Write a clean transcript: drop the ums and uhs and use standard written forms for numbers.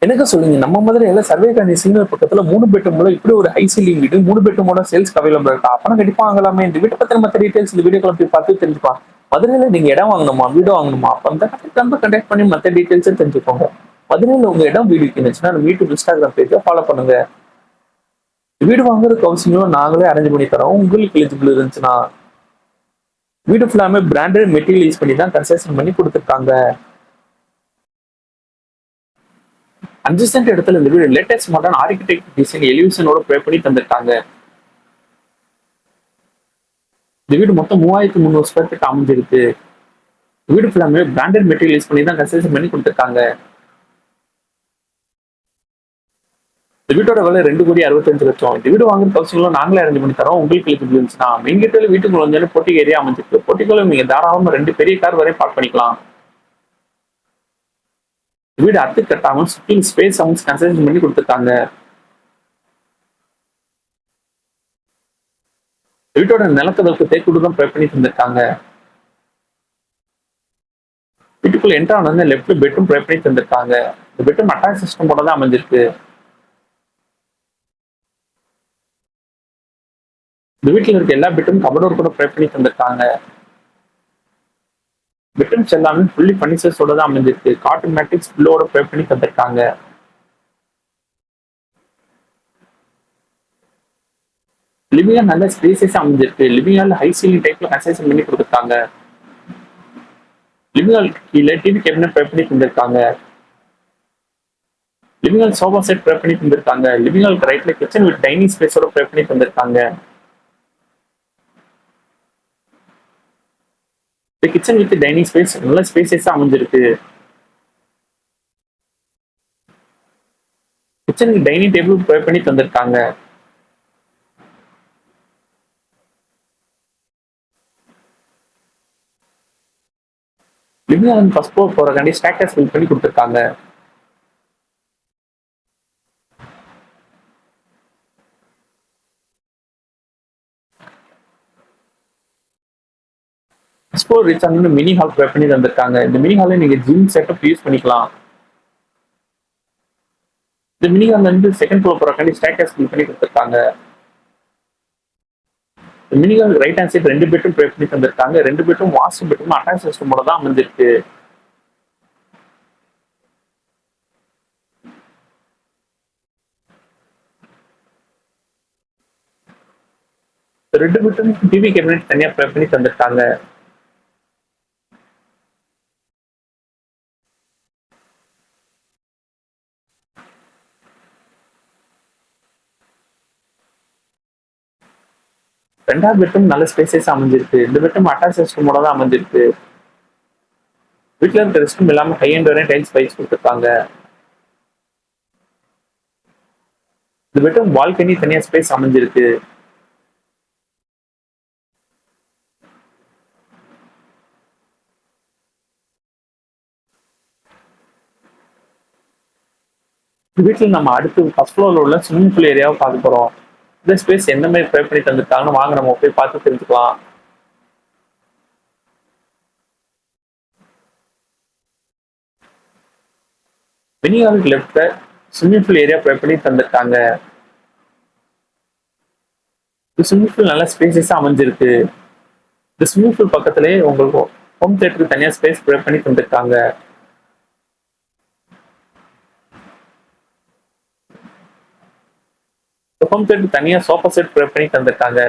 என்னங்க சொல்லுங்க, நம்ம மாதிரி எல்லாம் சர்வே காணி சிக்னல் பக்கத்துல 3 பெட்ரூம்ல இப்படி ஒரு ஹை சீலிங் வீடு 3 பெட்ரூமோட சேல்ஸ் அவைலபிள் இருக்கா? அப்பனா கண்டிப்பா வாங்கலாமே. இந்த வீட்டை பத்தின மத்த டீடைல்ஸ் இந்த வீடியோக்குள்ள போய் பார்த்து தெரிஞ்சுப்பா. மதுரையில நீங்க இடம் வாங்கணுமா, வீடு வாங்கணுமா, அப்ப அந்த கண்டக்ட் பண்ணி மத்த டீடைல்ஸும் தெரிஞ்சுக்கோங்க. மதுரையில உங்க இடம் வீடு இருந்துச்சுன்னா நம்ம யூடியூப் இன்ஸ்டாகிராம் பேஜை ஃபாலோ பண்ணுங்க. வீடு வாங்குறதுக்கு அவசியம் நாங்களே அரேஞ்ச் பண்ணி தரோம். உங்களுக்கு எலிஜிபிள் இருந்துச்சுன்னா வீடு ஃபுல்லாமே பிராண்டட் மெட்டீரியல் யூஸ் பண்ணி தான் கன்ஸ்ட்ரக்ஷன் பண்ணி கொடுத்துருக்காங்க. 5 சென்ட் இடத்துல இந்த வீடு லேட்டஸ்ட் மாடர்ன் ஆர்கிடெக்ட் டிசைன் எலிவேஷனோட ப்ரே பண்ணி தந்திருக்காங்க. இந்த வீடு மொத்தம் 3300 ஸ்கொயர் ஃபீட் அமைஞ்சிருக்கு. வீடு ஃபுல்லாமே பிராண்டட் மெட்டீரியல் யூஸ் பண்ணி தான் கன்ஸ்ட்ரக்ஷன் பண்ணி கொடுத்துருக்காங்க. இந்த வீட்டோட விலை 2,65,00,000. இந்த வீடு வாங்குற அவசியம் நாங்களே அரேஞ்ச் பண்ணி தரோம். உங்களுக்கு எலிஜிபிள் இருந்துச்சுன்னா மெயின் கேட்ல வீட்டுக்குள்ள வந்து போட்டி ஏரியா அமைஞ்சிருக்கு. போட்டிக்குள்ள நீங்க தாராளமா 2 பெரிய கார் வரை பார்க் பண்ணிக்கலாம். வீடு அத்து கட்டாம சுற்றிலும் ஸ்பேஸ் சவுண்ட்ஸ் கன்ஸ்ட்ரக்ஷன் பண்ணி கொடுத்துருக்காங்க. வீட்டோட நிலக்கதவுக்கு தேக்குடு தான் ப்ரே பண்ணி தந்திருக்காங்க. வீட்டுக்குள்ள என்ட்ரு ஆனது லெஃப்ட் பெட்ரூம் ப்ரே பண்ணி தந்திருக்காங்க. இந்த பெட்ரூம் அட்டாச் சிஸ்டமோட தான் அமைஞ்சிருக்கு. இந்த வீட்டில் இருக்க எல்லா பெட்ரூம் கபடோர் கூட ப்ரே பண்ணி தந்திருக்காங்க. பெட்ரூம்ஸ் எல்லாமே ஃபுல்லி ஃபர்னிச்சர்ஸோட தான் அமைஞ்சிருக்கு. காட்டன் மேட்ரிக்ஸ் பில்லோட ப்ரே பண்ணி தந்திருக்காங்க. லிவிங் ஹால் நல்ல ஸ்பேசஸ் அமைஞ்சிருக்கு. லிவிங் ஹால் ஹை சீலிங் டைப்ல கன்ஸ்ட்ரக்ஷன் பண்ணி கொடுத்துருக்காங்க. லிவிங் ஹால் கீழே டிவி கேபினட் ப்ரே பண்ணி தந்திருக்காங்க. Living hall sofa set pray பண்ணி தந்திருக்காங்க. லிவிங் ஹால் ரைட்ல கிச்சன் வித் டைனிங் ஸ்பேஸோட ப்ரே பண்ணி தந்திருக்காங்க. இந்த கிச்சன் வித் டைனிங் ஸ்பேஸ் நல்ல ஸ்பேசஸா அமைஞ்சிருக்கு. கிச்சனுக்கு டைனிங் டேபிள் ப்ரே பண்ணி தந்திருக்காங்க. லிவிங் ஹால் ஃபர்ஸ்ட் ஃப்ளோர் போறக்காண்டி ஸ்டேக்கர்ஸ் பில் பண்ணி கொடுத்துருக்காங்க. ஃபர்ஸ்ட் ஃப்ளோர் ரீச் ஆனது மினி ஹால் ப்ரே பண்ணி தந்திருக்காங்க. இந்த மினி ஹாலை நீங்க ஜிம் செட்டப் யூஸ் பண்ணிக்கலாம். இந்த மினி ஹால்ல இருந்து செகண்ட் ஃப்ளோர் போறக்காண்டி ஸ்டேக்கர்ஸ் பில் பண்ணி கொடுத்துருக்காங்க. Mini hall right hand side 2 bedroom ப்ரே பண்ணி தந்திருக்காங்க. 2 பெட்ரூம் வாஷ் பெட்ரூம் அட்டாச் சிஸ்டமோட தான் அமைஞ்சிருக்கு. ரெண்டு பெட்ரூம் டிவி கேபினட் தனியா ப்ரே பண்ணி தந்திருக்காங்க. ரெண்டாவது பெட்ரூம் நல்ல ஸ்பேசஸ் அமைஞ்சிருக்கு. இந்த பெட்ரூம் அட்டாச் சிஸ்டமோட தான் அமைஞ்சிருக்கு. வீட்டுல இருக்க ரெஸ்ட் ரூம் எல்லாமே ஹை அண்ட் வரையும் டைல்ஸ் பைஸ் கொடுத்துருக்காங்க. இந்த பெட்ரூம் பால்கனி தனியா ஸ்பேஸ் அமைஞ்சிருக்கு. இந்த வீட்டில் நம்ம அடுத்து ஃபர்ஸ்ட் ஃப்ளோர்ல உள்ள ஸ்விமிங் பூல் ஏரியாவை பார்க்க போறோம். இந்த ஸ்பேஸ் எந்த மாதிரி ப்ரே பண்ணி தந்திருக்காங்கன்னு வாங்க நம்ம போய் பார்த்து தெரிஞ்சுக்கலாம். மினி ஹாலுக்கு லெஃப்ட்ல ஸ்விம்மிங் பூல் ஏரியா ப்ரே பண்ணி தந்திருக்காங்க. இந்த ஸ்விம்மிங் பூல் நல்ல ஸ்பேசஸா அமைஞ்சிருக்கு. இந்த ஸ்விம்மிங் பூல் பக்கத்திலேயே உங்களுக்கு ஹோம் தியேட்டருக்கு தனியா ஸ்பேஸ் ப்ரே பண்ணி தந்திருக்காங்க. ஹோம் தியேட்டருக்கு தனியா சோஃபா செட் ப்ரே பண்ணி தந்திருக்காங்க.